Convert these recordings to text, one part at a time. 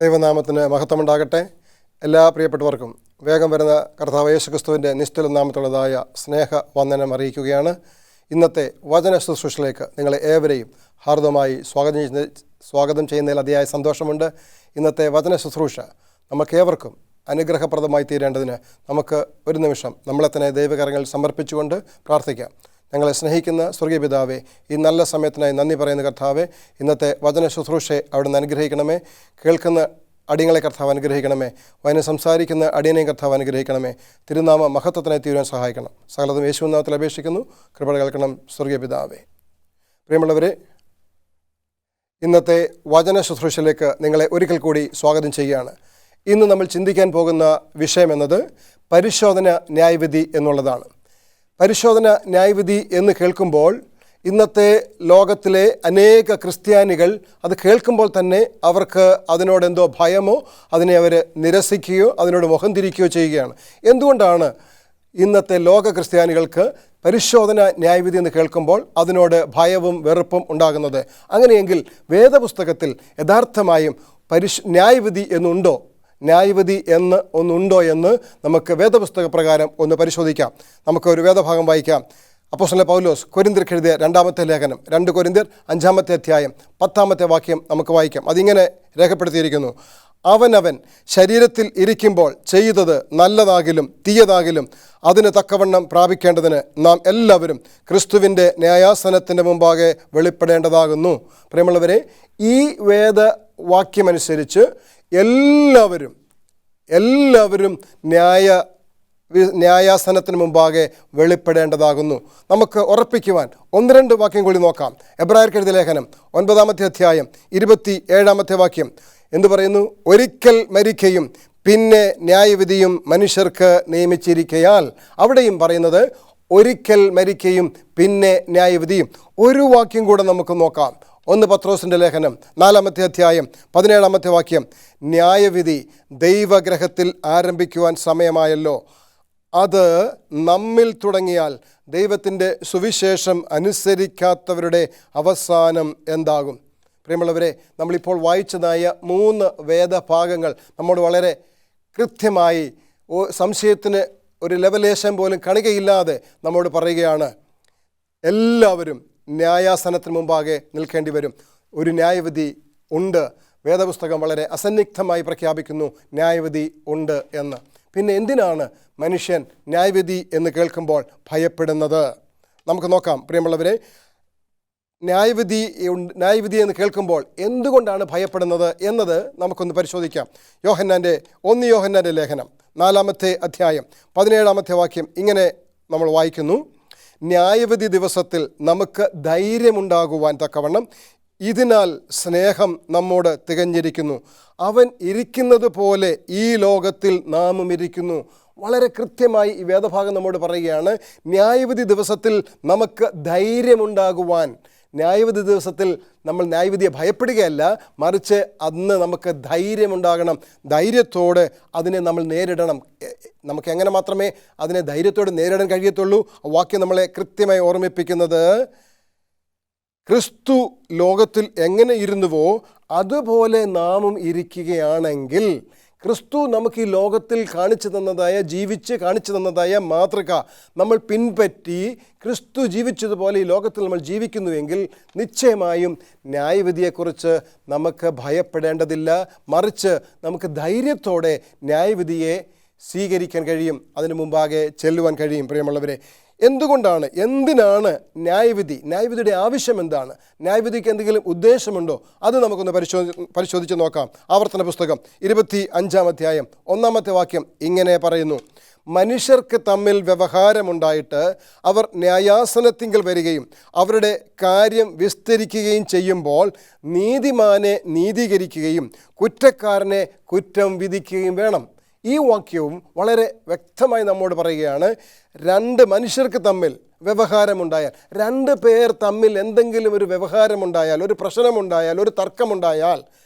ദൈവനാമത്തിന് മഹത്വമുണ്ടാകട്ടെ. എല്ലാ പ്രിയപ്പെട്ടവർക്കും വേഗം വരുന്ന കർത്താവ് യേശുക്രിസ്തുവിൻ്റെ നിസ്തുല നാമത്തുള്ളതായ സ്നേഹവന്ദനം അറിയിക്കുകയാണ്. ഇന്നത്തെ വചന ശുശ്രൂഷയിലേക്ക് നിങ്ങളെ ഏവരെയും ഹാർദമായി സ്വാഗതം ചെയ്യുന്നതിൽ അതിയായ സന്തോഷമുണ്ട്. ഇന്നത്തെ വചന ശുശ്രൂഷ നമുക്കേവർക്കും അനുഗ്രഹപ്രദമായി തീരേണ്ടതിന് നമുക്ക് ഒരു നിമിഷം നമ്മളെ തന്നെ ദൈവകരങ്ങളിൽ സമർപ്പിച്ചുകൊണ്ട് പ്രാർത്ഥിക്കാം. ഞങ്ങളെ സ്നേഹിക്കുന്ന സ്വർഗീയ പിതാവേ, ഈ നല്ല സമയത്തിനായി നന്ദി പറയുന്ന കർത്താവേ, ഇന്നത്തെ വചന ശുശ്രൂഷയെ അവിടുന്ന് അനുഗ്രഹിക്കണമേ. കേൾക്കുന്ന അടിയങ്ങളെ കർത്താവ് അനുഗ്രഹിക്കണമേ. വചനം സംസാരിക്കുന്ന അടിയനെയും കർത്താവ് അനുഗ്രഹിക്കണമേ. തിരുനാമ മഹത്വത്തിനായി തീരുവാൻ സഹായിക്കണം. സകലതും യേശുവിൻ നാമത്തിൽ അപേക്ഷിക്കുന്നു. കൃപ കേൾക്കണം സ്വർഗീയ പിതാവേ. പ്രിയമുള്ളവരെ, ഇന്നത്തെ വചന ശുശ്രൂഷയിലേക്ക് നിങ്ങളെ ഒരിക്കൽ കൂടി സ്വാഗതം ചെയ്യുകയാണ്. ഇന്ന് നമ്മൾ ചിന്തിക്കാൻ പോകുന്ന വിഷയം എന്നത് പരിശോധന ന്യായവിധി എന്നുള്ളതാണ്. പരിശോധന ന്യായവിധി എന്ന് കേൾക്കുമ്പോൾ ഇന്നത്തെ ലോകത്തിലെ അനേക ക്രിസ്ത്യാനികൾ അത് കേൾക്കുമ്പോൾ തന്നെ അവർക്ക് അതിനോടെന്തോ ഭയമോ അതിനെ അവർ നിരസിക്കുകയോ അതിനോട് മുഖം തിരിക്കുകയോ ചെയ്യുകയാണ്. എന്തുകൊണ്ടാണ് ഇന്നത്തെ ലോക ക്രിസ്ത്യാനികൾക്ക് പരിശോധന ന്യായവിധി എന്ന് കേൾക്കുമ്പോൾ അതിനോട് ഭയവും വെറുപ്പും ഉണ്ടാകുന്നത്? അങ്ങനെയെങ്കിൽ വേദപുസ്തകത്തിൽ യഥാർത്ഥമായും ന്യായവിധി എന്നുണ്ടോ, ന്യായവിധി എന്ന് ഒന്നുണ്ടോ എന്ന് നമുക്ക് വേദപുസ്തക പ്രകാരം ഒന്ന് പരിശോധിക്കാം. നമുക്ക് ഒരു വേദഭാഗം വായിക്കാം. അപ്പോസ്തലൻ പൗലോസ് കൊരിന്ത്യർക്ക് എഴുതിയ 2-ാമത്തെ ലേഖനം 2 കൊരിന്ത്യർ 5-ാമത്തെ അധ്യായം 10-ാമത്തെ വാക്യം നമുക്ക് വായിക്കാം. അതിങ്ങനെ രേഖപ്പെടുത്തിയിരിക്കുന്നു: അവനവൻ ശരീരത്തിൽ ഇരിക്കുമ്പോൾ ചെയ്തത് നല്ലതാകിലും തീയതാകിലും അതിന് തക്കവണ്ണം പ്രാപിക്കേണ്ടതിന് നാം എല്ലാവരും ക്രിസ്തുവിൻ്റെ ന്യായാസനത്തിൻ്റെ മുമ്പാകെ വെളിപ്പെടേണ്ടതാകുന്നു. പ്രിയമുള്ളവരെ, ഈ വേദവാക്യമനുസരിച്ച് എല്ലാവരും ന്യായാസനത്തിന് മുമ്പാകെ വെളിപ്പെടേണ്ടതാകുന്നു. നമുക്ക് ഉറപ്പിക്കുവാൻ 1-2 വാക്യം കൂടി നോക്കാം. എബ്രായർക്ക് എഴുതിയ ലേഖനം 9-ാമത്തെ അധ്യായം 27-ാമത്തെ വാക്യം എന്തു പറയുന്നു? ഒരിക്കൽ മരിക്കയും പിന്നെ ന്യായവിധിയും മനുഷ്യർക്ക് നിയമിച്ചിരിക്കയാൽ. അവിടെയും പറയുന്നത് ഒരിക്കൽ മരിക്കയും പിന്നെ ന്യായവിധിയും. ഒരു വാക്യം കൂടെ നമുക്ക് നോക്കാം. 1 പത്രോസിൻ്റെ ലേഖനം 4-ാമത്തെ അധ്യായം 17-ാമത്തെ വാക്യം: ന്യായവിധി ദൈവഗ്രഹത്തിൽ ആരംഭിക്കുവാൻ സമയമായല്ലോ. അത് നമ്മിൽ തുടങ്ങിയാൽ ദൈവത്തിൻ്റെ സുവിശേഷം അനുസരിക്കാത്തവരുടെ അവസാനം എന്താകും? പ്രിയമുള്ളവരെ, നമ്മളിപ്പോൾ വായിച്ചതായ 3 വേദഭാഗങ്ങൾ നമ്മോട് വളരെ കൃത്യമായി സംശയത്തിന് ഒരു ലെവലേശം പോലും കണികയില്ലാതെ നമ്മോട് പറയുകയാണ്, എല്ലാവരും ന്യായാസനത്തിന് മുമ്പാകെ നിൽക്കേണ്ടി വരും. ഒരു ന്യായവിധി ഉണ്ട്. വേദപുസ്തകം വളരെ അസന്നിഗ്ധമായി പ്രഖ്യാപിക്കുന്നു ന്യായവിധി ഉണ്ട് എന്ന്. പിന്നെ എന്തിനാണ് മനുഷ്യൻ ന്യായവിധി എന്ന് കേൾക്കുമ്പോൾ ഭയപ്പെടുന്നത്? നമുക്ക് നോക്കാം. പ്രിയമുള്ളവരെ, ന്യായവിധി എന്ന് കേൾക്കുമ്പോൾ എന്തുകൊണ്ടാണ് ഭയപ്പെടുന്നത് എന്നത് നമുക്കൊന്ന് പരിശോധിക്കാം. 1 യോഹന്നാൻ്റെ ലേഖനം 4-ാമത്തെ അധ്യായം 17-ാമത്തെ വാക്യം ഇങ്ങനെ നമ്മൾ വായിക്കുന്നു: ന്യായവിധി ദിവസത്തിൽ നമുക്ക് ധൈര്യമുണ്ടാകുവാൻ തക്കവണ്ണം ഇതിനാൽ സ്നേഹം നമ്മോട് തികഞ്ഞിരിക്കുന്നു. അവൻ ഇരിക്കുന്നത് പോലെ ഈ ലോകത്തിൽ നാമും ഇരിക്കുന്നു. വളരെ കൃത്യമായി ഈ വേദഭാഗം നമ്മോട് പറയുകയാണ്, ന്യായവിധി ദിവസത്തിൽ നമുക്ക് ധൈര്യമുണ്ടാകുവാൻ. ന്യായവിധി ദിവസത്തിൽ നമ്മൾ ന്യായവിധിയെ ഭയപ്പെടുകയല്ല, മറിച്ച് അന്ന് നമുക്ക് ധൈര്യമുണ്ടാകണം. ധൈര്യത്തോടെ അതിനെ നമ്മൾ നേരിടണം. നമുക്ക് എങ്ങനെ മാത്രമേ അതിനെ ധൈര്യത്തോടെ നേരിടാൻ കഴിയത്തുള്ളൂ? വാക്യം നമ്മളെ കൃത്യമായി ഓർമ്മിപ്പിക്കുന്നത്, ക്രിസ്തു ലോകത്തിൽ എങ്ങനെ ഇരുന്നുവോ അതുപോലെ നാമും ഇരിക്കുകയാണെങ്കിൽ, ക്രിസ്തു നമുക്ക് ഈ ലോകത്തിൽ ജീവിച്ച് കാണിച്ചു തന്നതായ മാതൃക നമ്മൾ പിൻപറ്റി ക്രിസ്തു ജീവിച്ചതുപോലെ ഈ ലോകത്തിൽ നമ്മൾ ജീവിക്കുന്നുവെങ്കിൽ നിശ്ചയമായും ന്യായവിധിയെക്കുറിച്ച് നമുക്ക് ഭയപ്പെടേണ്ടതില്ല. മറിച്ച് നമുക്ക് ധൈര്യത്തോടെ ന്യായവിധിയെ സ്വീകരിക്കാൻ കഴിയും, അതിനു മുമ്പാകെ ചെല്ലുവാൻ കഴിയും. പ്രിയമുള്ളവരെ, എന്തിനാണ് ന്യായവിധിയുടെ ആവശ്യം എന്താണ്? ന്യായവിധിക്ക് എന്തെങ്കിലും ഉദ്ദേശമുണ്ടോ? അത് നമുക്കൊന്ന് പരിശോധിച്ച് നോക്കാം. ആവർത്തന പുസ്തകം 25-ാം അധ്യായം 1-ാമത്തെ വാക്യം ഇങ്ങനെ പറയുന്നു: മനുഷ്യർക്ക് തമ്മിൽ വ്യവഹാരമുണ്ടായിട്ട് അവർ ന്യായാസനത്തിങ്കൽ വരികയും അവരുടെ കാര്യം വിസ്തരിക്കുകയും ചെയ്യുമ്പോൾ നീതിമാനെ നീതീകരിക്കുകയും കുറ്റക്കാരനെ കുറ്റം വിധിക്കുകയും വേണം. ഈ വാക്യവും വളരെ വ്യക്തമായി നമ്മോട് പറയുകയാണ്, 2 മനുഷ്യർക്ക് തമ്മിൽ വ്യവഹാരമുണ്ടായാൽ, 2 പേർ തമ്മിൽ എന്തെങ്കിലും ഒരു വ്യവഹാരമുണ്ടായാൽ, ഒരു പ്രശ്നമുണ്ടായാൽ, ഒരു തർക്കമുണ്ടായാൽ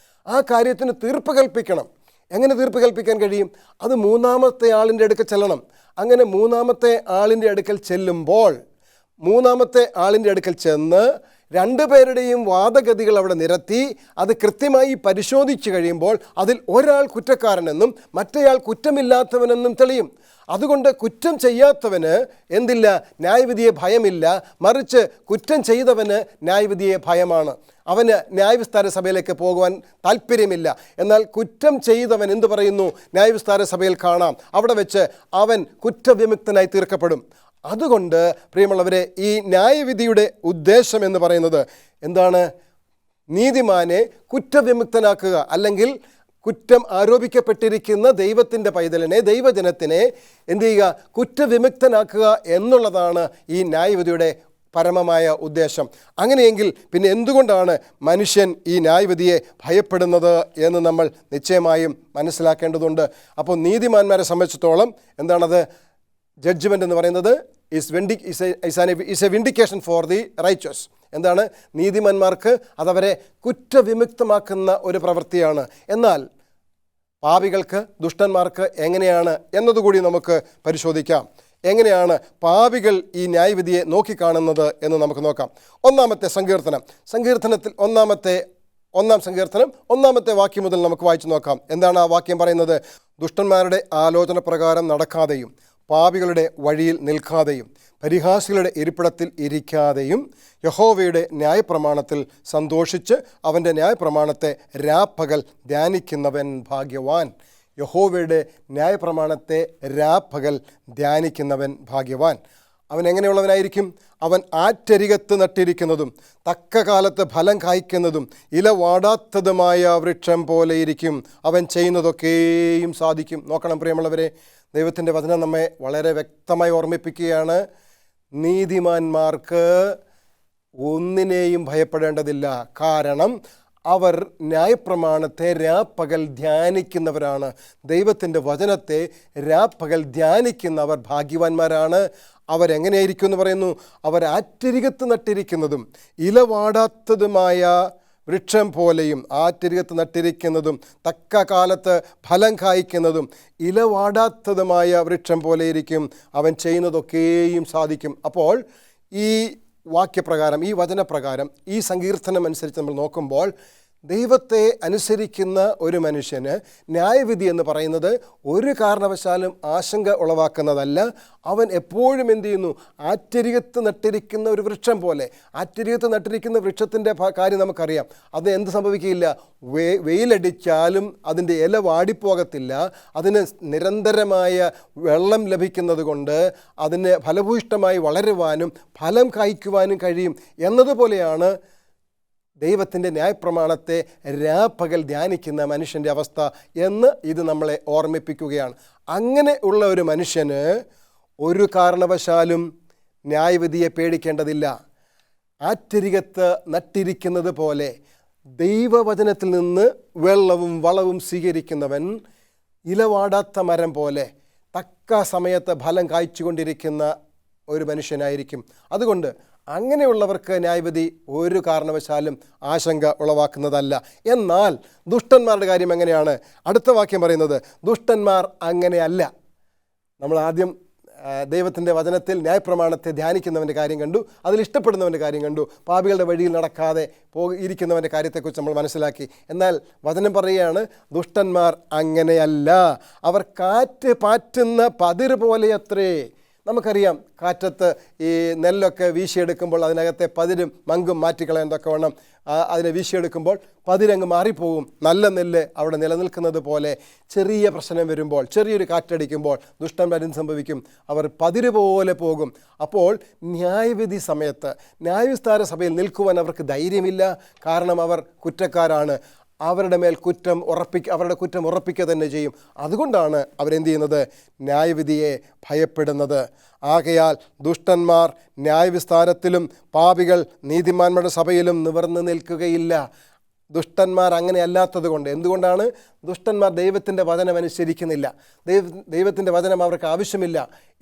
ആ കാര്യത്തിന് തീർപ്പ് കൽപ്പിക്കണം. എങ്ങനെ തീർപ്പ് കൽപ്പിക്കാൻ കഴിയും? അത് 3-ാമത്തെ ആളിൻ്റെ അടുക്കൽ ചെല്ലണം. അങ്ങനെ 3-ാമത്തെ ആളിൻ്റെ അടുക്കൽ ചെല്ലുമ്പോൾ 3-ാമത്തെ ആളിൻ്റെ അടുക്കൽ ചെന്ന് രണ്ടുപേരുടെയും വാദഗതികൾ അവിടെ നിരത്തി അത് കൃത്യമായി പരിശോധിച്ച് കഴിയുമ്പോൾ അതിൽ ഒരാൾ കുറ്റക്കാരനെന്നും മറ്റേയാൾ കുറ്റമില്ലാത്തവനെന്നും തെളിയും. അതുകൊണ്ട് കുറ്റം ചെയ്യാത്തവന് എന്തില്ല? ന്യായവിധിയെ ഭയമില്ല. മറിച്ച് കുറ്റം ചെയ്തവന് ന്യായവിധിയെ ഭയമാണ്. അവന് ന്യായവിസ്താര സഭയിലേക്ക് പോകുവാൻ താല്പര്യമില്ല. എന്നാൽ കുറ്റം ചെയ്തവൻ എന്തു പറയുന്നു? ന്യായവിസ്താര സഭയിൽ കാണാം, അവിടെ വെച്ച് അവൻ കുറ്റവിമുക്തനായി തീർക്കപ്പെടും. അതുകൊണ്ട് പ്രിയമുള്ളവരെ, ഈ ന്യായവിധിയുടെ ഉദ്ദേശം എന്ന് പറയുന്നത് എന്താണ്? നീതിമാനെ കുറ്റവിമുക്തനാക്കുക, അല്ലെങ്കിൽ കുറ്റം ആരോപിക്കപ്പെട്ടിരിക്കുന്ന ദൈവത്തിൻ്റെ പൈതലിനെ, ദൈവജനത്തിനെ എന്തു ചെയ്യുക? കുറ്റവിമുക്തനാക്കുക എന്നുള്ളതാണ് ഈ ന്യായവിധിയുടെ പരമമായ ഉദ്ദേശം. അങ്ങനെയെങ്കിൽ പിന്നെ എന്തുകൊണ്ടാണ് മനുഷ്യൻ ഈ ന്യായവിധിയെ ഭയപ്പെടുന്നത് എന്ന് നമ്മൾ നിശ്ചയമായും മനസ്സിലാക്കേണ്ടതുണ്ട്. അപ്പോൾ നീതിമാന്മാരെ സംബന്ധിച്ചിടത്തോളം എന്താണത്? ജഡ്ജ്മെൻ്റ് എന്ന് പറയുന്നത് is A vindication for the righteous. എന്താണ്? നീതിമാന്മാർക്ക് അതവരെ കുറ്റവിമുക്തമാക്കുന്ന ഒരു പ്രവൃത്തിയാണ്. എന്നാൽ പാപികൾക്ക്, ദുഷ്ടന്മാർക്ക് എങ്ങനെയാണ് എന്നതുകൂടി നമുക്ക് പരിശോധിക്കാം. എങ്ങനെയാണ് പാപികൾ ഈ ന്യായവിധിയെ നോക്കിക്കാണുന്നത് എന്ന് നമുക്ക് നോക്കാം. ഒന്നാമത്തെ സങ്കീർത്തനത്തിൽ ഒന്നാം സങ്കീർത്തനം 1-ാമത്തെ വാക്യം മുതൽ നമുക്ക് വായിച്ചു നോക്കാം. എന്താണ് ആ വാക്യം പറയുന്നത്? ദുഷ്ടന്മാരുടെ ആലോചന പ്രകാരം നടക്കാതെയും പാപികളുടെ വഴിയിൽ നിൽക്കാതെയും പരിഹാസികളുടെ ഇരിപ്പിടത്തിൽ ഇരിക്കാതെയും യഹോവയുടെ ന്യായപ്രമാണത്തിൽ സന്തോഷിച്ച് അവൻ്റെ ന്യായപ്രമാണത്തെ രാപ്പകൽ ധ്യാനിക്കുന്നവൻ ഭാഗ്യവാൻ. യഹോവയുടെ ന്യായപ്രമാണത്തെ രാപ്പകൽ ധ്യാനിക്കുന്നവൻ ഭാഗ്യവാൻ. അവൻ എങ്ങനെയുള്ളവനായിരിക്കും? അവൻ ആറ്റരികത്ത് നട്ടിരിക്കുന്നതും തക്ക കാലത്ത് ഫലം കായ്ക്കുന്നതും ഇല വാടാത്തതുമായ വൃക്ഷം പോലെ ഇരിക്കും. അവൻ ചെയ്യുന്നതൊക്കെയും സാധിക്കും. നോക്കണം പ്രിയമുള്ളവരെ, ദൈവത്തിൻ്റെ വചനം നമ്മെ വളരെ വ്യക്തമായി ഓർമ്മിപ്പിക്കുകയാണ്. നീതിമാന്മാർക്ക് ഒന്നിനെയും ഭയപ്പെടേണ്ടതില്ല. കാരണം അവർ ന്യായപ്രമാണത്തെ രാപ്പകൽ ധ്യാനിക്കുന്നവരാണ്. ദൈവത്തിൻ്റെ വചനത്തെ രാപ്പകൽ ധ്യാനിക്കുന്നവർ ഭാഗ്യവാന്മാരാണ്. അവരെങ്ങനെയായിരിക്കും എന്ന് പറയുന്നു? അവർ ആറ്റരികത്ത് നട്ടിരിക്കുന്നതും ഇലവാടാത്തതുമായ വൃക്ഷം പോലെയും. ആറ്റരികത്ത് നട്ടിരിക്കുന്നതും തക്ക കാലത്ത് ഫലം കായ്ക്കുന്നതും ഇലവാടാത്തതുമായ വൃക്ഷം പോലെ ഇരിക്കും. അവൻ ചെയ്യുന്നതൊക്കെയും സാധിക്കും. അപ്പോൾ ഈ വാക്യപ്രകാരം, ഈ വചനപ്രകാരം, ഈ സങ്കീർത്തനം അനുസരിച്ച് നമ്മൾ നോക്കുമ്പോൾ ദൈവത്തെ അനുസരിക്കുന്ന ഒരു മനുഷ്യന് ന്യായവിധി എന്ന് പറയുന്നത് ഒരു കാരണവശാലും ആശങ്ക ഉളവാക്കുന്നതല്ല. അവൻ എപ്പോഴും എന്തു ചെയ്യുന്നു? ആറ്റരികത്ത് നട്ടിരിക്കുന്ന ഒരു വൃക്ഷം പോലെ. ആറ്റരികത്ത് നട്ടിരിക്കുന്ന വൃക്ഷത്തിൻ്റെ കാര്യം നമുക്കറിയാം. അത് എന്ത് സംഭവിക്കില്ല? വെയിലടിച്ചാലും അതിൻ്റെ ഇല വാടിപ്പോകത്തില്ല. അതിന് നിരന്തരമായ വെള്ളം ലഭിക്കുന്നത് കൊണ്ട് അതിന് ഫലഭൂയിഷ്ടമായി വളരുവാനും ഫലം കായ്ക്കുവാനും കഴിയും. എന്നതുപോലെയാണ് ദൈവത്തിൻ്റെ ന്യായപ്രമാണത്തെ രാപ്പകൽ ധ്യാനിക്കുന്ന മനുഷ്യൻ്റെ അവസ്ഥ എന്ന് ഇത് നമ്മളെ ഓർമ്മിപ്പിക്കുകയാണ്. അങ്ങനെ ഉള്ള ഒരു മനുഷ്യന് ഒരു കാരണവശാലും ന്യായവിധിയെ പേടിക്കേണ്ടതില്ല. ആറ്റരികത്ത് നട്ടിരിക്കുന്നത് പോലെ ദൈവവചനത്തിൽ നിന്ന് വെള്ളവും വളവും സ്വീകരിക്കുന്നവൻ ഇലവാടാത്ത മരം പോലെ തക്ക സമയത്ത് ഫലം കായ്ച്ചുകൊണ്ടിരിക്കുന്ന ഒരു മനുഷ്യനായിരിക്കും. അതുകൊണ്ട് അങ്ങനെയുള്ളവർക്ക് ന്യായവിധി ഒരു കാരണവശാലും ആശങ്ക ഉളവാക്കുന്നതല്ല. എന്നാൽ ദുഷ്ടന്മാരുടെ കാര്യം എങ്ങനെയാണ്? അടുത്ത വാക്യം പറയുന്നത് ദുഷ്ടന്മാർ അങ്ങനെയല്ല. നമ്മൾ ആദ്യം ദൈവത്തിൻ്റെ വചനത്തിൽ ന്യായപ്രമാണത്തെ ധ്യാനിക്കുന്നവൻ്റെ കാര്യം കണ്ടു, അതിലിഷ്ടപ്പെടുന്നവൻ്റെ കാര്യം കണ്ടു, പാപികളുടെ വഴിയിൽ നടക്കാതെ ഇരിക്കുന്നവൻ്റെ കാര്യത്തെക്കുറിച്ച് നമ്മൾ മനസ്സിലാക്കി. എന്നാൽ വചനം പറയുകയാണ് ദുഷ്ടന്മാർ അങ്ങനെയല്ല. അവർ കാറ്റ് പാറ്റുന്ന പതിര് പോലെയത്രേ. നമുക്കറിയാം, കാറ്റത്ത് ഈ നെല്ലൊക്കെ വീശിയെടുക്കുമ്പോൾ അതിനകത്തെ പതിരും മങ്കും മാറ്റിക്കളയാൻ തക്കവണ്ണം അതിനെ വീശിയെടുക്കുമ്പോൾ പതിരങ്ങ് മാറിപ്പോകും. നല്ല നെല്ല് അവിടെ നിലനിൽക്കുന്നത് പോലെ ചെറിയ പ്രശ്നം വരുമ്പോൾ, ചെറിയൊരു കാറ്റടിക്കുമ്പോൾ ദുഷ്ടന്മാരും സംഭവിക്കും, അവർ പതിര് പോലെ പോകും. അപ്പോൾ ന്യായവിധി സമയത്ത് ന്യായവിസ്താര സഭയിൽ നിൽക്കുവാൻ അവർക്ക് ധൈര്യമില്ല. കാരണം അവർ കുറ്റക്കാരാണ്. അവരുടെ മേൽ അവരുടെ കുറ്റം ഉറപ്പിക്കുക തന്നെ ചെയ്യും. അതുകൊണ്ടാണ് അവരെന്ത് ചെയ്യുന്നത്? ന്യായവിധിയെ ഭയപ്പെടുന്നത്. ആകയാൽ ദുഷ്ടന്മാർ ന്യായവിസ്താരത്തിലും പാപികൾ നീതിമാന്മാരുടെ സഭയിലും നിവർന്നു നിൽക്കുകയില്ല. ദുഷ്ടന്മാർ അങ്ങനെ അല്ലാത്തത് കൊണ്ട്. എന്തുകൊണ്ടാണ്? ദുഷ്ടന്മാർ ദൈവത്തിൻ്റെ വചനം അനുസരിക്കുന്നില്ല, ദൈവത്തിൻ്റെ വചനം അവർക്ക് ആവശ്യമില്ല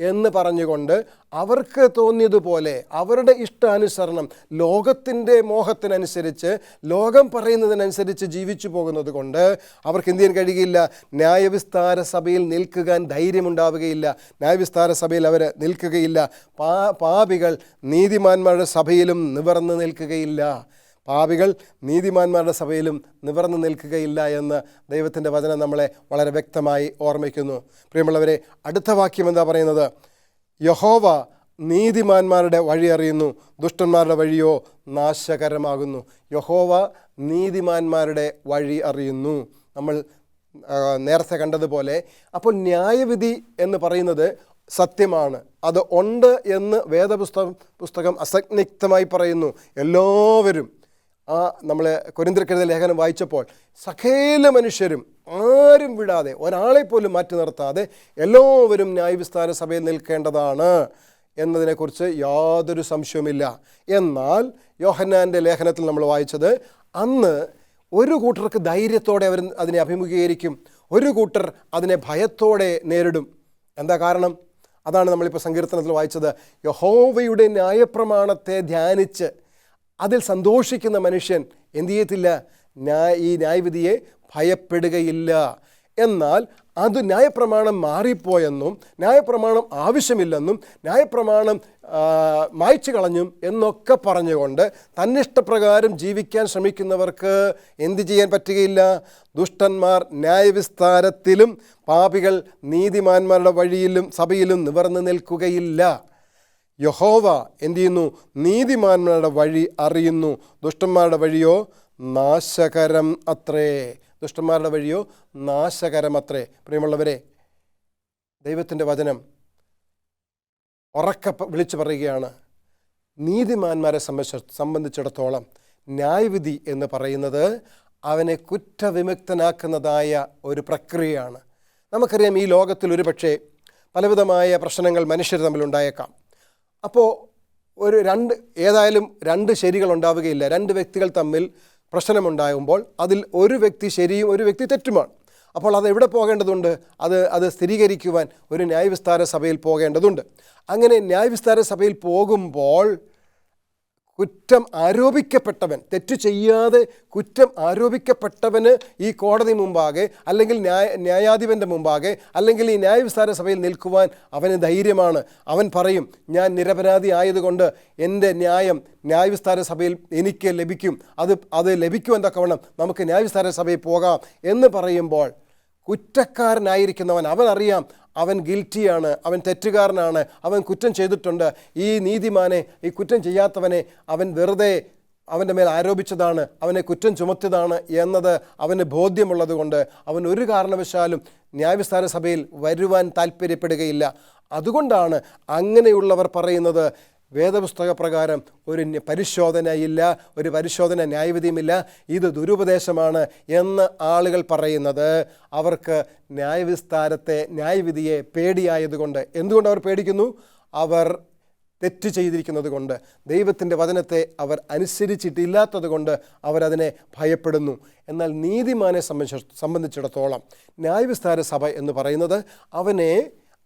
എന്ന് പറഞ്ഞുകൊണ്ട് അവർക്ക് തോന്നിയതുപോലെ അവരുടെ ഇഷ്ടാനുസരണം ലോകത്തിൻ്റെ മോഹത്തിനനുസരിച്ച്, ലോകം പറയുന്നതിനനുസരിച്ച് ജീവിച്ചു പോകുന്നത് കൊണ്ട് അവർക്ക് എന്ത് ചെയ്യാൻ കഴിയുകയില്ല? ന്യായവിസ്താര സഭയിൽ നിൽക്കാൻ ധൈര്യമുണ്ടാവുകയില്ല. ന്യായവിസ്താര സഭയിൽ അവർ നിൽക്കുകയില്ല. പാപികൾ നീതിമാന്മാരുടെ സഭയിലും നിവർന്നു നിൽക്കുകയില്ല. പാപികൾ നീതിമാന്മാരുടെ സഭയിലും നിവർന്നു നിൽക്കുകയില്ല എന്ന് ദൈവത്തിൻ്റെ വചനം നമ്മളെ വളരെ വ്യക്തമായി ഓർമ്മിക്കുന്നു. പ്രിയമുള്ളവരെ, അടുത്ത വാക്യം എന്താ പറയുന്നത്? യഹോവ നീതിമാന്മാരുടെ വഴി അറിയുന്നു, ദുഷ്ടന്മാരുടെ വഴിയോ നാശകരമാകുന്നു. യഹോവ നീതിമാന്മാരുടെ വഴി അറിയുന്നു. നമ്മൾ നേരത്തെ കണ്ടതുപോലെ അപ്പോൾ ന്യായവിധി എന്ന് പറയുന്നത് സത്യമാണ്, അത് ഉണ്ട് എന്ന് വേദപുസ്തകം അസന്നിഗ്ധമായി പറയുന്നു. എല്ലാവരും നമ്മൾ കൊരിന്ത്യർക്കെഴുതിയ ലേഖനം വായിച്ചപ്പോൾ സകല മനുഷ്യരും ആരും വിടാതെ, ഒരാളെപ്പോലും മാറ്റി നിർത്താതെ എല്ലാവരും ന്യായവിസ്താര സഭയിൽ നിൽക്കേണ്ടതാണ് എന്നതിനെക്കുറിച്ച് യാതൊരു സംശയവുമില്ല. എന്നാൽ യോഹന്നാൻ്റെ ലേഖനത്തിൽ നമ്മൾ വായിച്ചത്, അന്ന് ഒരു കൂട്ടർക്ക് ധൈര്യത്തോടെ അവർ അതിനെ അഭിമുഖീകരിക്കും, ഒരു കൂട്ടർ അതിനെ ഭയത്തോടെ നേരിടും. എന്താ കാരണം? അതാണ് നമ്മളിപ്പോൾ സങ്കീർത്തനത്തിൽ വായിച്ചത്. യഹോവയുടെ ന്യായപ്രമാണത്തെ ധ്യാനിച്ച് അതിൽ സന്തോഷിക്കുന്ന മനുഷ്യൻ എന്തു ചെയ്യത്തില്ല? ഈ ന്യായവിധിയെ ഭയപ്പെടുകയില്ല. എന്നാൽ അത് ന്യായപ്രമാണം മാറിപ്പോയെന്നും ന്യായപ്രമാണം ആവശ്യമില്ലെന്നും ന്യായപ്രമാണം മായ്ച്ചു കളഞ്ഞും എന്നൊക്കെ പറഞ്ഞുകൊണ്ട് തന്നിഷ്ടപ്രകാരം ജീവിക്കാൻ ശ്രമിക്കുന്നവർക്ക് എന്ത് ചെയ്യാൻ പറ്റുകയില്ല? ദുഷ്ടന്മാർ ന്യായവിസ്താരത്തിലും പാപികൾ നീതിമാന്മാരുടെ വഴിയിലും സഭയിലും നിവർന്നു നിൽക്കുകയില്ല. യഹോവ എന്തു ചെയ്യുന്നു? നീതിമാന്മാരുടെ വഴി അറിയുന്നു, ദുഷ്ടന്മാരുടെ വഴിയോ നാശകരം അത്രേ. ദുഷ്ടന്മാരുടെ വഴിയോ നാശകരം അത്രേ. പ്രിയമുള്ളവരെ, ദൈവത്തിൻ്റെ വചനം ഉറക്കെ വിളിച്ചു പറയുകയാണ്, നീതിമാന്മാരെ സംബന്ധിച്ചിടത്തോളം ന്യായവിധി എന്ന് പറയുന്നത് അവനെ കുറ്റവിമുക്തനാക്കുന്നതായ ഒരു പ്രക്രിയയാണ്. നമുക്കറിയാം, ഈ ലോകത്തിൽ ഒരു പക്ഷേ പലവിധമായ പ്രശ്നങ്ങൾ മനുഷ്യർ തമ്മിലുണ്ടായേക്കാം. അപ്പോൾ ഏതായാലും രണ്ട് ശരികളുണ്ടാവുകയില്ല. രണ്ട് വ്യക്തികൾ തമ്മിൽ പ്രശ്നമുണ്ടാകുമ്പോൾ അതിൽ ഒരു വ്യക്തി ശരിയും ഒരു വ്യക്തി തെറ്റുമാണ്. അപ്പോൾ അത് എവിടെ പോകേണ്ടതുണ്ട്? അത് സ്ഥിരീകരിക്കുവാൻ ഒരു ന്യായവിസ്താര സഭയിൽ പോകേണ്ടതുണ്ട്. അങ്ങനെ ന്യായവിസ്താര സഭയിൽ പോകുമ്പോൾ കുറ്റം ആരോപിക്കപ്പെട്ടവൻ, തെറ്റ് ചെയ്യാതെ കുറ്റം ആരോപിക്കപ്പെട്ടവന് ഈ കോടതി മുമ്പാകെ അല്ലെങ്കിൽ ന്യായാധിപൻ്റെ മുമ്പാകെ അല്ലെങ്കിൽ ഈ ന്യായവിസ്താര സഭയിൽ നിൽക്കുവാൻ അവന് ധൈര്യമാണ്. അവൻ പറയും, ഞാൻ നിരപരാധി ആയതുകൊണ്ട് എൻ്റെ ന്യായം ന്യായവിസ്താര സഭയിൽ എനിക്ക് ലഭിക്കും, അത് ലഭിക്കുവാൻ തക്കവണ്ണം നമുക്ക് ന്യായവിസ്താര സഭയിൽ പോകാം എന്ന് പറയുമ്പോൾ കുറ്റക്കാരനായിരിക്കുന്നവൻ അവനറിയാം അവൻ ഗിൽറ്റിയാണ്, അവൻ തെറ്റുകാരനാണ്, അവൻ കുറ്റം ചെയ്തിട്ടുണ്ട്. ഈ നീതിമാനെ, ഈ കുറ്റം ചെയ്യാത്തവനെ അവൻ വെറുതെ അവൻ്റെ മേൽ ആരോപിച്ചതാണ്, അവനെ കുറ്റം ചുമത്തിയതാണ് എന്നത് അവന് ബോധ്യമുള്ളത് കൊണ്ട് അവൻ ഒരു കാരണവശാലും ന്യായവിസ്താര സഭയിൽ വരുവാൻ താല്പര്യപ്പെടുകയില്ല. അതുകൊണ്ടാണ് അങ്ങനെയുള്ളവർ പറയുന്നത്, വേദപുസ്തക പ്രകാരം ഒരു പരിശോധനയില്ല, ഒരു പരിശോധന ന്യായവിധിയുമില്ല, ഇത് ദുരുപദേശമാണ് എന്ന് ആളുകൾ പറയുന്നത് അവർക്ക് ന്യായവിധിയെ പേടിയായതുകൊണ്ട്. എന്തുകൊണ്ട് അവർ പേടിക്കുന്നു? അവർ തെറ്റ് ചെയ്തിരിക്കുന്നത് കൊണ്ട്, ദൈവത്തിൻ്റെ വചനത്തെ അവർ അനുസരിച്ചിട്ടില്ലാത്തത് കൊണ്ട് അവരതിനെ ഭയപ്പെടുന്നു. എന്നാൽ നീതിമാനെ സംബന്ധിച്ചിടത്തോളം ന്യായവിസ്താര സഭ എന്ന് പറയുന്നത്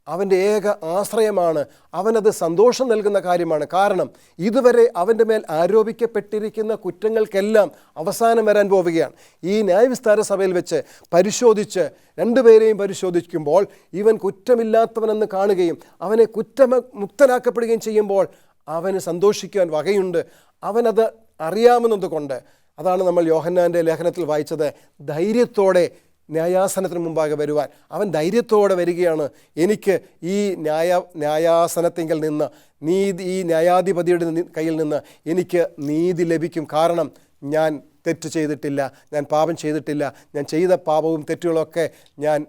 അവൻ്റെ ഏക ആശ്രയമാണ്. അവനത് സന്തോഷം നൽകുന്ന കാര്യമാണ്. കാരണം ഇതുവരെ അവൻ്റെ മേൽ ആരോപിക്കപ്പെട്ടിരിക്കുന്ന കുറ്റങ്ങൾക്കെല്ലാം അവസാനം വരാൻ പോവുകയാണ്. ഈ ന്യായവിസ്താര സഭയിൽ വെച്ച് പരിശോധിച്ച് രണ്ടുപേരെയും പരിശോധിക്കുമ്പോൾ ഇവൻ കുറ്റമില്ലാത്തവനെന്ന് കാണുകയും അവനെ കുറ്റമുക്തനാക്കപ്പെടുകയും ചെയ്യുമ്പോൾ അവന് സന്തോഷിക്കുവാൻ വകയുണ്ട്. അവനത് അറിയാമെന്നതുകൊണ്ട്, അതാണ് നമ്മൾ യോഹന്നാൻ്റെ ലേഖനത്തിൽ വായിച്ചത്, ധൈര്യത്തോടെ ന്യായാസനത്തിന് മുമ്പാകെ വരുവാൻ അവൻ ധൈര്യത്തോടെ വരികയാണ്. എനിക്ക് ഈ ന്യായാസനത്തിങ്കിൽ നിന്ന് ഈ ന്യായാധിപതിയുടെ കയ്യിൽ നിന്ന് എനിക്ക് നീതി ലഭിക്കും. കാരണം ഞാൻ തെറ്റ് ചെയ്തിട്ടില്ല, ഞാൻ പാപം ചെയ്തിട്ടില്ല, ഞാൻ ചെയ്ത പാപവും തെറ്റുകളൊക്കെ ഞാൻ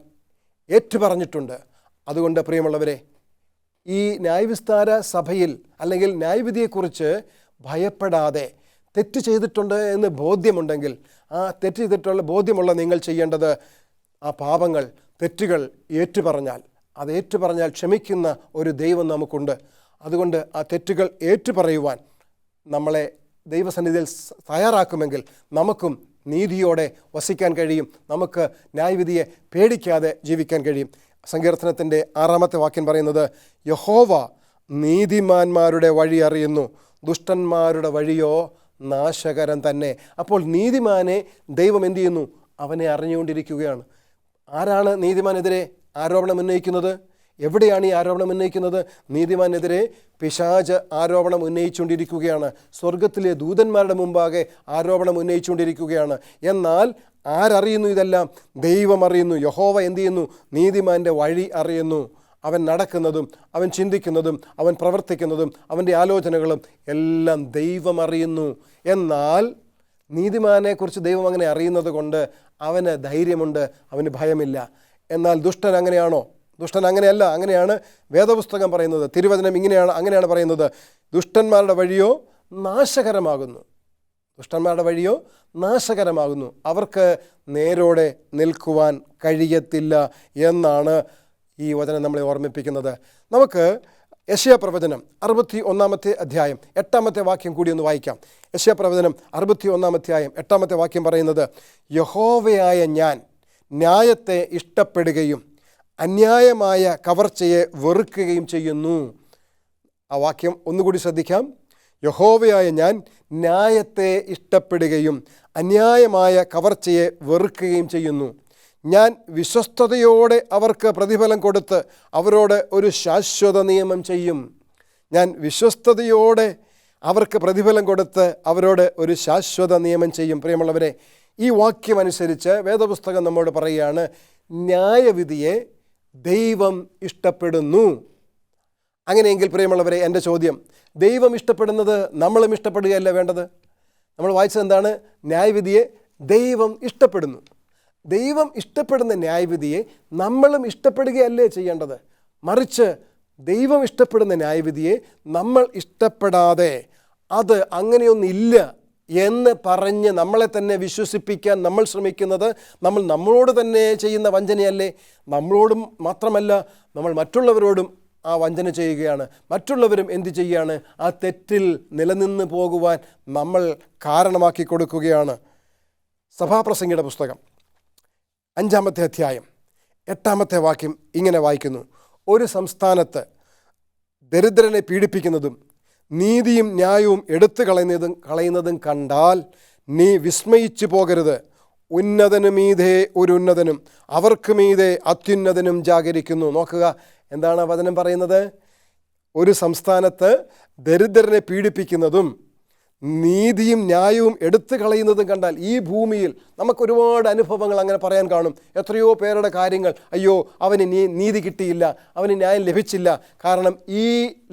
ഏറ്റുപറഞ്ഞിട്ടുണ്ട്. അതുകൊണ്ട് പ്രിയമുള്ളവരെ, ഈ ന്യായവിസ്താര സഭയിൽ അല്ലെങ്കിൽ ന്യായവിധിയെക്കുറിച്ച് ഭയപ്പെടാതെ, തെറ്റ് ചെയ്തിട്ടുണ്ട് എന്ന് ബോധ്യമുണ്ടെങ്കിൽ, ആ തെറ്റ് ചെയ്തിട്ടുള്ള ബോധ്യമുള്ള നിങ്ങൾ ചെയ്യേണ്ടത് ആ പാപങ്ങൾ, തെറ്റുകൾ ഏറ്റുപറഞ്ഞാൽ ക്ഷമിക്കുന്ന ഒരു ദൈവം നമുക്കുണ്ട്. അതുകൊണ്ട് ആ തെറ്റുകൾ ഏറ്റുപറയുവാൻ നമ്മളെ ദൈവസന്നിധിയിൽ തയ്യാറാക്കുമെങ്കിൽ നമുക്കും നീതിയോടെ വസിക്കാൻ കഴിയും. നമുക്ക് ന്യായവിധിയെ പേടിക്കാതെ ജീവിക്കാൻ കഴിയും. സങ്കീർത്തനത്തിൻ്റെ 6-ാമത്തെ വാക്യം പറയുന്നത്, യഹോവ നീതിമാന്മാരുടെ വഴി അറിയുന്നു, ദുഷ്ടന്മാരുടെ വഴിയോ നാശകരം തന്നെ. അപ്പോൾ നീതിമാനെ ദൈവം എന്തു ചെയ്യുന്നു? അവനെ അറിഞ്ഞുകൊണ്ടിരിക്കുകയാണ്. ആരാണ് നീതിമാനെതിരെ ആരോപണം ഉന്നയിക്കുന്നത്? എവിടെയാണ് ഈ ആരോപണം ഉന്നയിക്കുന്നത്? നീതിമാനെതിരെ പിശാച് ആരോപണം ഉന്നയിച്ചുകൊണ്ടിരിക്കുകയാണ്. സ്വർഗത്തിലെ ദൂതന്മാരുടെ മുമ്പാകെ ആരോപണം ഉന്നയിച്ചുകൊണ്ടിരിക്കുകയാണ്. എന്നാൽ ആരറിയുന്നു ഇതെല്ലാം? ദൈവം അറിയുന്നു. യഹോവ എന്തു ചെയ്യുന്നു? നീതിമാൻ്റെ വഴി അറിയുന്നു. അവൻ നടക്കുന്നതും അവൻ ചിന്തിക്കുന്നതും അവൻ പ്രവർത്തിക്കുന്നതും അവൻ്റെ ആലോചനകളും എല്ലാം ദൈവം അറിയുന്നു. എന്നാൽ നീതിമാനെക്കുറിച്ച് ദൈവം അങ്ങനെ അറിയുന്നത് കൊണ്ട് അവന് ധൈര്യമുണ്ട്, അവന് ഭയമില്ല. എന്നാൽ ദുഷ്ടൻ അങ്ങനെയാണോ? ദുഷ്ടൻ അങ്ങനെയല്ല. അങ്ങനെയാണ് വേദപുസ്തകം പറയുന്നത്. തിരുവചനം അങ്ങനെയാണ് പറയുന്നത്, ദുഷ്ടന്മാരുടെ വഴിയോ നാശകരമാകുന്നു. ദുഷ്ടന്മാരുടെ വഴിയോ നാശകരമാകുന്നു, അവർക്ക് നേരോടെ നിൽക്കുവാൻ കഴിയത്തില്ല എന്നാണ് ഈ വചനം നമ്മളെ ഓർമ്മിപ്പിക്കുന്നത്. നമുക്ക് യെശയ്യാപ്രവചനം 61-ാമത്തെ അധ്യായം 8-ാമത്തെ വാക്യം കൂടി ഒന്ന് വായിക്കാം. യെശയ്യാപ്രവചനം 61-ാം അധ്യായം 8-ാമത്തെ വാക്യം പറയുന്നത്, യഹോവയായ ഞാൻ ന്യായത്തെ ഇഷ്ടപ്പെടുകയും അന്യായമായ കവർച്ചയെ വെറുക്കുകയും ചെയ്യുന്നു. ആ വാക്യം ഒന്നുകൂടി ശ്രദ്ധിക്കാം. യഹോവയായ ഞാൻ ന്യായത്തെ ഇഷ്ടപ്പെടുകയും അന്യായമായ കവർച്ചയെ വെറുക്കുകയും ചെയ്യുന്നു. ഞാൻ വിശ്വസ്തയോടെ അവർക്ക് പ്രതിഫലം കൊടുത്ത് അവരോട് ഒരു ശാശ്വത നിയമം ചെയ്യും. ഞാൻ വിശ്വസ്തയോടെ അവർക്ക് പ്രതിഫലം കൊടുത്ത് അവരോട് ഒരു ശാശ്വത നിയമം ചെയ്യും. പ്രിയമുള്ളവരെ, ഈ വാക്യമനുസരിച്ച് വേദപുസ്തകം നമ്മോട് പറയുകയാണ്, ന്യായവിധിയെ ദൈവം ഇഷ്ടപ്പെടുന്നു. അങ്ങനെയെങ്കിൽ പ്രിയമുള്ളവരെ, എൻ്റെ ചോദ്യം, ദൈവം ഇഷ്ടപ്പെടുന്നത് നമ്മളും ഇഷ്ടപ്പെടുകയല്ല വേണ്ടത്? നമ്മൾ വായിച്ചത് എന്താണ്? ന്യായവിധിയെ ദൈവം ഇഷ്ടപ്പെടുന്നു. ദൈവം ഇഷ്ടപ്പെടുന്ന ന്യായവിധിയെ നമ്മളും ഇഷ്ടപ്പെടുകയല്ലേ ചെയ്യേണ്ടത്? മറിച്ച് ദൈവം ഇഷ്ടപ്പെടുന്ന ന്യായവിധിയെ നമ്മൾ ഇഷ്ടപ്പെടാതെ അത് അങ്ങനെയൊന്നില്ല എന്ന് പറഞ്ഞ് നമ്മളെ തന്നെ വിശ്വസിപ്പിക്കാൻ നമ്മൾ ശ്രമിക്കുന്നത് നമ്മളോട് തന്നെ ചെയ്യുന്ന വഞ്ചനയല്ലേ? നമ്മളോടും മാത്രമല്ല, നമ്മൾ മറ്റുള്ളവരോടും ആ വഞ്ചന ചെയ്യുകയാണ്. മറ്റുള്ളവരും എന്തു ചെയ്യുകയാണ്? ആ തെറ്റിൽ നിലനിന്ന് പോകുവാൻ നമ്മൾ കാരണമാക്കി കൊടുക്കുകയാണ്. സഭാപ്രസംഗിയുടെ പുസ്തകം 5-ാമത്തെ അധ്യായം 8-ാമത്തെ വാക്യം ഇങ്ങനെ വായിക്കുന്നു, ഒരു സംസ്ഥാനത്ത് ദരിദ്രനെ പീഡിപ്പിക്കുന്നതും നീതിയും ന്യായവും എടുത്തു കളയുന്നതും കണ്ടാൽ നീ വിസ്മയിച്ചു പോകരുത്. ഉന്നതനു മീതെ ഒരു ഉന്നതനും അവർക്ക് മീതെ അത്യുന്നതനും ജാഗരിക്കുന്നു. നോക്കുക, എന്താണ് വചനം പറയുന്നത്? ഒരു സംസ്ഥാനത്ത് ദരിദ്രനെ പീഡിപ്പിക്കുന്നതും നീതിയും ന്യായവും എടുത്തു കളയുന്നതും കണ്ടാൽ, ഈ ഭൂമിയിൽ നമുക്കൊരുപാട് അനുഭവങ്ങൾ അങ്ങനെ പറയാൻ കാണും. എത്രയോ പേരുടെ കാര്യങ്ങൾ, അയ്യോ അവന് നീതി കിട്ടിയില്ല, അവന് ന്യായം ലഭിച്ചില്ല. കാരണം ഈ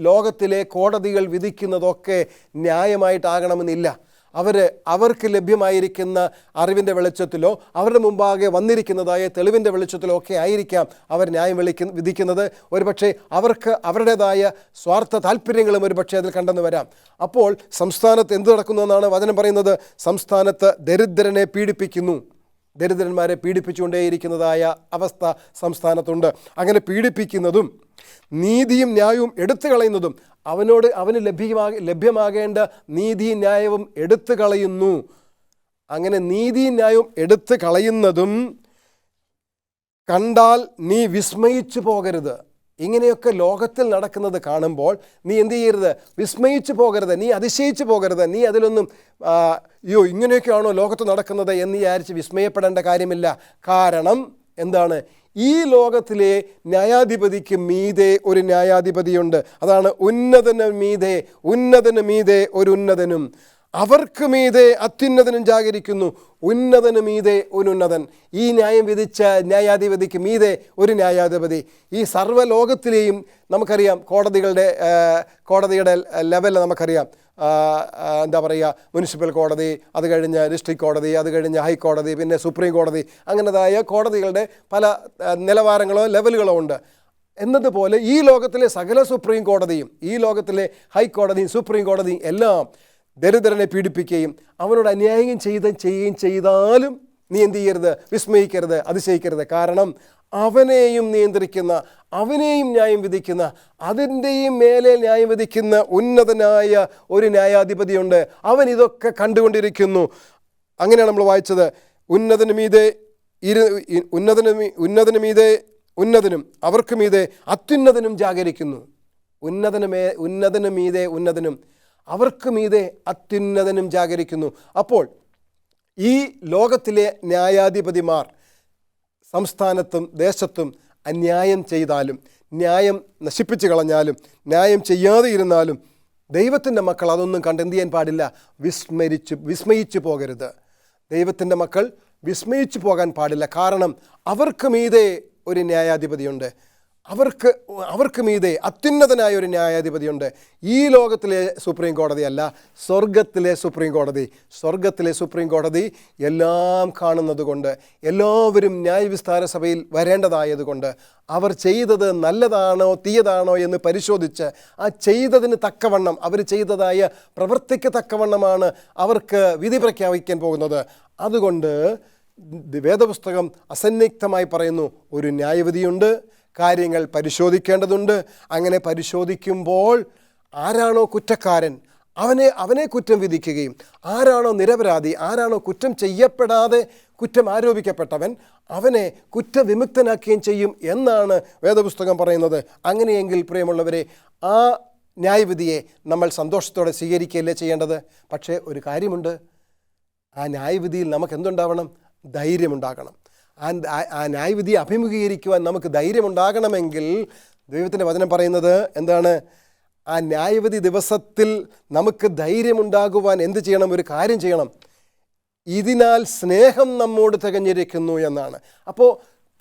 ലോകത്തിലെ കോടതികൾ വിധിക്കുന്നതൊക്കെ ന്യായമായിട്ടാകണമെന്നില്ല. അവർക്ക് ലഭ്യമായിരിക്കുന്ന അറിവിൻ്റെ വെളിച്ചത്തിലോ അവരുടെ മുമ്പാകെ വന്നിരിക്കുന്നതായ തെളിവിൻ്റെ വെളിച്ചത്തിലോ ഒക്കെ ആയിരിക്കാം അവർ ന്യായം വിധിക്കുന്നത്. ഒരുപക്ഷെ അവർക്ക് അവരുടേതായ സ്വാർത്ഥ താല്പര്യങ്ങളും ഒരുപക്ഷെ അതിൽ കണ്ടെന്ന് വരാം. അപ്പോൾ സംസ്ഥാനത്ത് എന്ത് നടക്കുന്നു എന്നാണ് വചനം പറയുന്നത്? സംസ്ഥാനത്ത് ദരിദ്രനെ പീഡിപ്പിക്കുന്നു. ദരിദ്രന്മാരെ പീഡിപ്പിച്ചുകൊണ്ടേയിരിക്കുന്നതായ അവസ്ഥ സംസ്ഥാനത്തുണ്ട്. അങ്ങനെ പീഡിപ്പിക്കുന്നതും നീതിയും ന്യായവും എടുത്തു കളയുന്നതും, അവന് ലഭ്യമാകേണ്ട നീതിയും ന്യായവും എടുത്തു കളയുന്നു. അങ്ങനെ നീതിയും ന്യായവും എടുത്തു കളയുന്നതും കണ്ടാൽ നീ വിസ്മയിച്ചു പോകരുത്. ഇങ്ങനെയൊക്കെ ലോകത്തിൽ നടക്കുന്നത് കാണുമ്പോൾ നീ എന്ത് ചെയ്യരുത്? വിസ്മയിച്ചു പോകരുത്, നീ അതിശയിച്ചു പോകരുത്. നീ അതിലൊന്നും അയ്യോ ഇങ്ങനെയൊക്കെയാണോ ലോകത്ത് നടക്കുന്നത് എന്ന് വിചാരിച്ച് വിസ്മയപ്പെടേണ്ട കാര്യമില്ല. കാരണം എന്താണ്? ഈ ലോകത്തിലെ ന്യായാധിപതിക്ക് മീതെ ഒരു ന്യായാധിപതിയുണ്ട്. അതാണ് ഉന്നതന് മീതെ ഒരു ഉന്നതനും അവർക്ക് മീതെ അത്യുന്നതനും ജാഗരിക്കുന്നു. ഉന്നതന് മീതെ ഒരു ഉന്നതൻ. ഈ ന്യായം വിധിച്ച ന്യായാധിപതിക്ക് മീതെ ഒരു ന്യായാധിപതി. ഈ സർവ്വലോകത്തിലെയും നമുക്കറിയാം, കോടതിയുടെ ലെവൽ നമുക്കറിയാം. എന്താ പറയുക, മുനിസിപ്പൽ കോടതി, അത് കഴിഞ്ഞ് ഡിസ്ട്രിക്ട് കോടതി, അത് കഴിഞ്ഞ് ഹൈക്കോടതി, പിന്നെ സുപ്രീം കോടതി, അങ്ങനതായ കോടതികളുടെ പല നിലവാരങ്ങളോ ലെവലുകളോ ഉണ്ട്. എന്നതുപോലെ ഈ ലോകത്തിലെ സകല സുപ്രീം കോടതിയും, ഈ ലോകത്തിലെ ഹൈക്കോടതിയും സുപ്രീം കോടതിയും എല്ലാം ദരിദ്രനെ പീഡിപ്പിക്കുകയും അവനോട് അന്യായം ചെയ്യുകയും ചെയ്താലും നീ എന്ത് ചെയ്യരുത്? വിസ്മയിക്കരുത്, അതിശയിക്കരുത്. കാരണം അവനെയും നിയന്ത്രിക്കുന്ന, അവനെയും ന്യായം വിധിക്കുന്ന, അതിൻ്റെയും മേലെ ന്യായം വിധിക്കുന്ന ഉന്നതനായ ഒരു ന്യായാധിപതിയുണ്ട്. അവൻ ഇതൊക്കെ കണ്ടുകൊണ്ടിരിക്കുന്നു. അങ്ങനെയാണ് നമ്മൾ വായിച്ചത്. ഉന്നതന് മീതെ ഉന്നതനും അവർക്ക് മീതെ അത്യുന്നതനും ജാഗരിക്കുന്നു. ഉന്നതന് മീതെ ഉന്നതനും അവർക്ക് മീതെ അത്യുന്നതനും ജാഗരിക്കുന്നു. അപ്പോൾ ഈ ലോകത്തിലെ ന്യായാധിപതിമാർ സംസ്ഥാനത്തും ദേശത്തും അന്യായം ചെയ്താലും, ന്യായം നശിപ്പിച്ചു കളഞ്ഞാലും, ന്യായം ചെയ്യാതെ ഇരുന്നാലും ദൈവത്തിൻ്റെ മക്കൾ അതൊന്നും കണ്ട് എന്ത് ചെയ്യാൻ പാടില്ല? വിസ്മയിച്ചു പോകരുത്. ദൈവത്തിൻ്റെ മക്കൾ വിസ്മയിച്ചു പോകാൻ പാടില്ല. കാരണം അവർക്ക് മീതെ ഒരു ന്യായാധിപതിയുണ്ട്. അവർക്ക് മീതെ അത്യുന്നതനായ ഒരു ന്യായാധിപതിയുണ്ട്. ഈ ലോകത്തിലെ സുപ്രീം കോടതിയല്ല, സ്വർഗത്തിലെ സുപ്രീം കോടതി. സ്വർഗത്തിലെ സുപ്രീം കോടതി എല്ലാം കാണുന്നത് കൊണ്ട്, എല്ലാവരും ന്യായവിസ്താര സഭയിൽ വരേണ്ടതായതുകൊണ്ട്, അവർ ചെയ്തത് നല്ലതാണോ തീയതാണോ എന്ന് പരിശോധിച്ച് ആ ചെയ്തതിന് തക്കവണ്ണം, അവർ ചെയ്തതായ പ്രവൃത്തിക്ക് തക്കവണ്ണമാണ് അവർക്ക് വിധി പ്രഖ്യാപിക്കാൻ പോകുന്നത്. അതുകൊണ്ട് വേദപുസ്തകം അസന്നിഗ്ധമായി പറയുന്നു, ഒരു ന്യായവിധിയുണ്ട്, കാര്യങ്ങൾ പരിശോധിക്കേണ്ടതുണ്ട്. അങ്ങനെ പരിശോധിക്കുമ്പോൾ ആരാണോ കുറ്റക്കാരൻ അവനെ കുറ്റം വിധിക്കുകയും, ആരാണോ നിരപരാധി, ആരാണോ കുറ്റം ചെയ്യപ്പെടാതെ കുറ്റം ആരോപിക്കപ്പെട്ടവൻ, അവനെ കുറ്റവിമുക്തനാക്കുകയും ചെയ്യും എന്നാണ് വേദപുസ്തകം പറയുന്നത്. അങ്ങനെയെങ്കിൽ പ്രിയമുള്ളവരെ, ആ ന്യായവിധിയെ നമ്മൾ സന്തോഷത്തോടെ സ്വീകരിക്കുകയല്ലേ ചെയ്യേണ്ടത്? പക്ഷേ ഒരു കാര്യമുണ്ട്, ആ ന്യായവിധിയിൽ നമുക്ക് എന്തുണ്ടാവണം? ധൈര്യമുണ്ടാകണം. ആ ന്യായവിധിയെ അഭിമുഖീകരിക്കുവാൻ നമുക്ക് ധൈര്യമുണ്ടാകണമെങ്കിൽ ദൈവത്തിൻ്റെ വചനം പറയുന്നത് എന്താണ്? ആ ന്യായവിധി ദിവസത്തിൽ നമുക്ക് ധൈര്യമുണ്ടാകുവാൻ എന്ത് ചെയ്യണം? ഒരു കാര്യം ചെയ്യണം. ഇതിനാൽ സ്നേഹം നമ്മോട് തികഞ്ഞിരിക്കുന്നു എന്നാണ്. അപ്പോൾ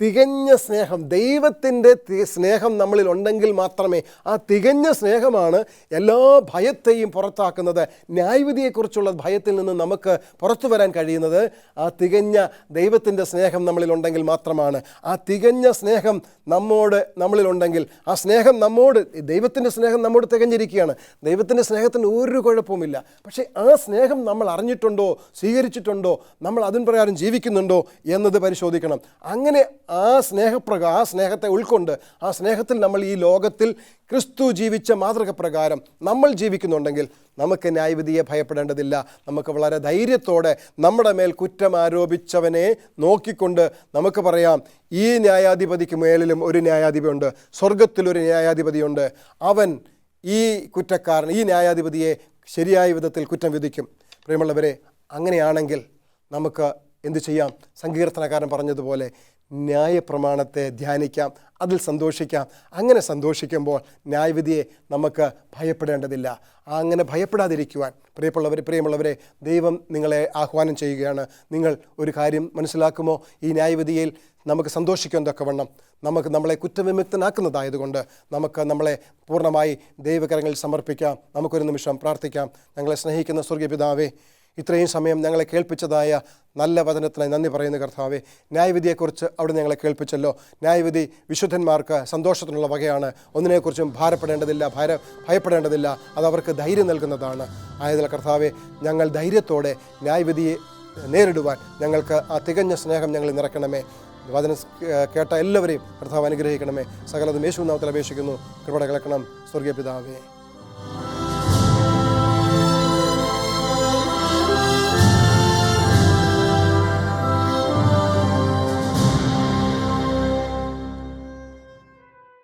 തികഞ്ഞ സ്നേഹം, ദൈവത്തിൻ്റെ സ്നേഹം നമ്മളിൽ ഉണ്ടെങ്കിൽ മാത്രമേ, ആ തികഞ്ഞ സ്നേഹമാണ് എല്ലാ ഭയത്തെയും പുറത്താക്കുന്നത്. ന്യായവിധിയെക്കുറിച്ചുള്ള ഭയത്തിൽ നിന്ന് നമുക്ക് പുറത്തു വരാൻ കഴിയുന്നത് ആ തികഞ്ഞ ദൈവത്തിൻ്റെ സ്നേഹം നമ്മളിൽ ഉണ്ടെങ്കിൽ മാത്രമാണ്. ആ തികഞ്ഞ സ്നേഹം നമ്മളിലുണ്ടെങ്കിൽ, ആ സ്നേഹം ദൈവത്തിൻ്റെ സ്നേഹം നമ്മോട് തികഞ്ഞിരിക്കുകയാണ്. ദൈവത്തിൻ്റെ സ്നേഹത്തിന് ഒരു കുഴപ്പവുമില്ല. പക്ഷേ ആ സ്നേഹം നമ്മൾ അറിഞ്ഞിട്ടുണ്ടോ, സ്വീകരിച്ചിട്ടുണ്ടോ, നമ്മൾ അതിന് പ്രകാരം ജീവിക്കുന്നുണ്ടോ എന്നത് പരിശോധിക്കണം. അങ്ങനെ ആ സ്നേഹത്തെ ഉൾക്കൊണ്ട്, ആ സ്നേഹത്തിൽ നമ്മൾ ഈ ലോകത്തിൽ ക്രിസ്തു ജീവിച്ച മാതൃക പ്രകാരം നമ്മൾ ജീവിക്കുന്നുണ്ടെങ്കിൽ നമുക്ക് ന്യായവിധിയെ ഭയപ്പെടേണ്ടതില്ല. നമുക്ക് വളരെ ധൈര്യത്തോടെ നമ്മുടെ മേൽ കുറ്റം ആരോപിച്ചവനെ നോക്കിക്കൊണ്ട് നമുക്ക് പറയാം, ഈ ന്യായാധിപതിക്ക് മേലിലും ഒരു ന്യായാധിപതിയുണ്ട്, സ്വർഗത്തിലൊരു ന്യായാധിപതിയുണ്ട്. അവൻ ഈ കുറ്റക്കാരൻ, ഈ ന്യായാധിപതിയെ ശരിയായ വിധത്തിൽ കുറ്റം വിധിക്കും. പ്രിയമുള്ളവരെ, അങ്ങനെയാണെങ്കിൽ നമുക്ക് എന്തു ചെയ്യാം? സങ്കീർത്തനക്കാരൻ പറഞ്ഞതുപോലെ ന്യായപ്രമാണത്തെ ധ്യാനിക്കാം, അതിൽ സന്തോഷിക്കാം. അങ്ങനെ സന്തോഷിക്കുമ്പോൾ ന്യായവിധിയെ നമുക്ക് ഭയപ്പെടേണ്ടതില്ല. അങ്ങനെ ഭയപ്പെടാതിരിക്കുവാൻ പ്രിയമുള്ളവരെ, ദൈവം നിങ്ങളെ ആഹ്വാനം ചെയ്യുകയാണ്. നിങ്ങൾ ഒരു കാര്യം മനസ്സിലാക്കുമോ? ഈ ന്യായവിധിയിൽ നമുക്ക് സന്തോഷിക്കാൻ തക്കവണ്ണം നമുക്ക് നമ്മളെ കുറ്റവിമുക്തനാക്കുന്നതായതുകൊണ്ട് നമുക്ക് നമ്മളെ പൂർണ്ണമായി ദൈവകരങ്ങളിൽ സമർപ്പിക്കാം. നമുക്കൊരു നിമിഷം പ്രാർത്ഥിക്കാം. ഞങ്ങളെ സ്നേഹിക്കുന്ന സ്വർഗീയ പിതാവേ, ഇത്രയും സമയം ഞങ്ങളെ കേൾപ്പിച്ചതായ നല്ല വചനത്തിനായി നന്ദി പറയുന്ന കർത്താവേ, ന്യായവിധിയെക്കുറിച്ച് അവിടെ ഞങ്ങളെ കേൾപ്പിച്ചല്ലോ. ന്യായവിധി വിശുദ്ധന്മാർക്ക് സന്തോഷത്തിനുള്ള വകയാണ്. ഒന്നിനെക്കുറിച്ചും ഭയപ്പെടേണ്ടതില്ല. അതവർക്ക് ധൈര്യം നൽകുന്നതാണ്. ആയതിനാൽ കർത്താവേ, ഞങ്ങൾ ധൈര്യത്തോടെ ന്യായവിധിയെ നേരിടുവാൻ ഞങ്ങൾക്ക് ആ തികഞ്ഞ സ്നേഹം ഞങ്ങളിൽ നിറയ്ക്കണമേ. വചനം കേട്ട എല്ലാവരെയും കർത്താവ് അനുഗ്രഹിക്കണമേ. സകലതും യേശുവിൻ നാമത്തിൽ അപേക്ഷിക്കുന്നു. കൃപ കേൾക്കണം സ്വർഗീയ പിതാവേ.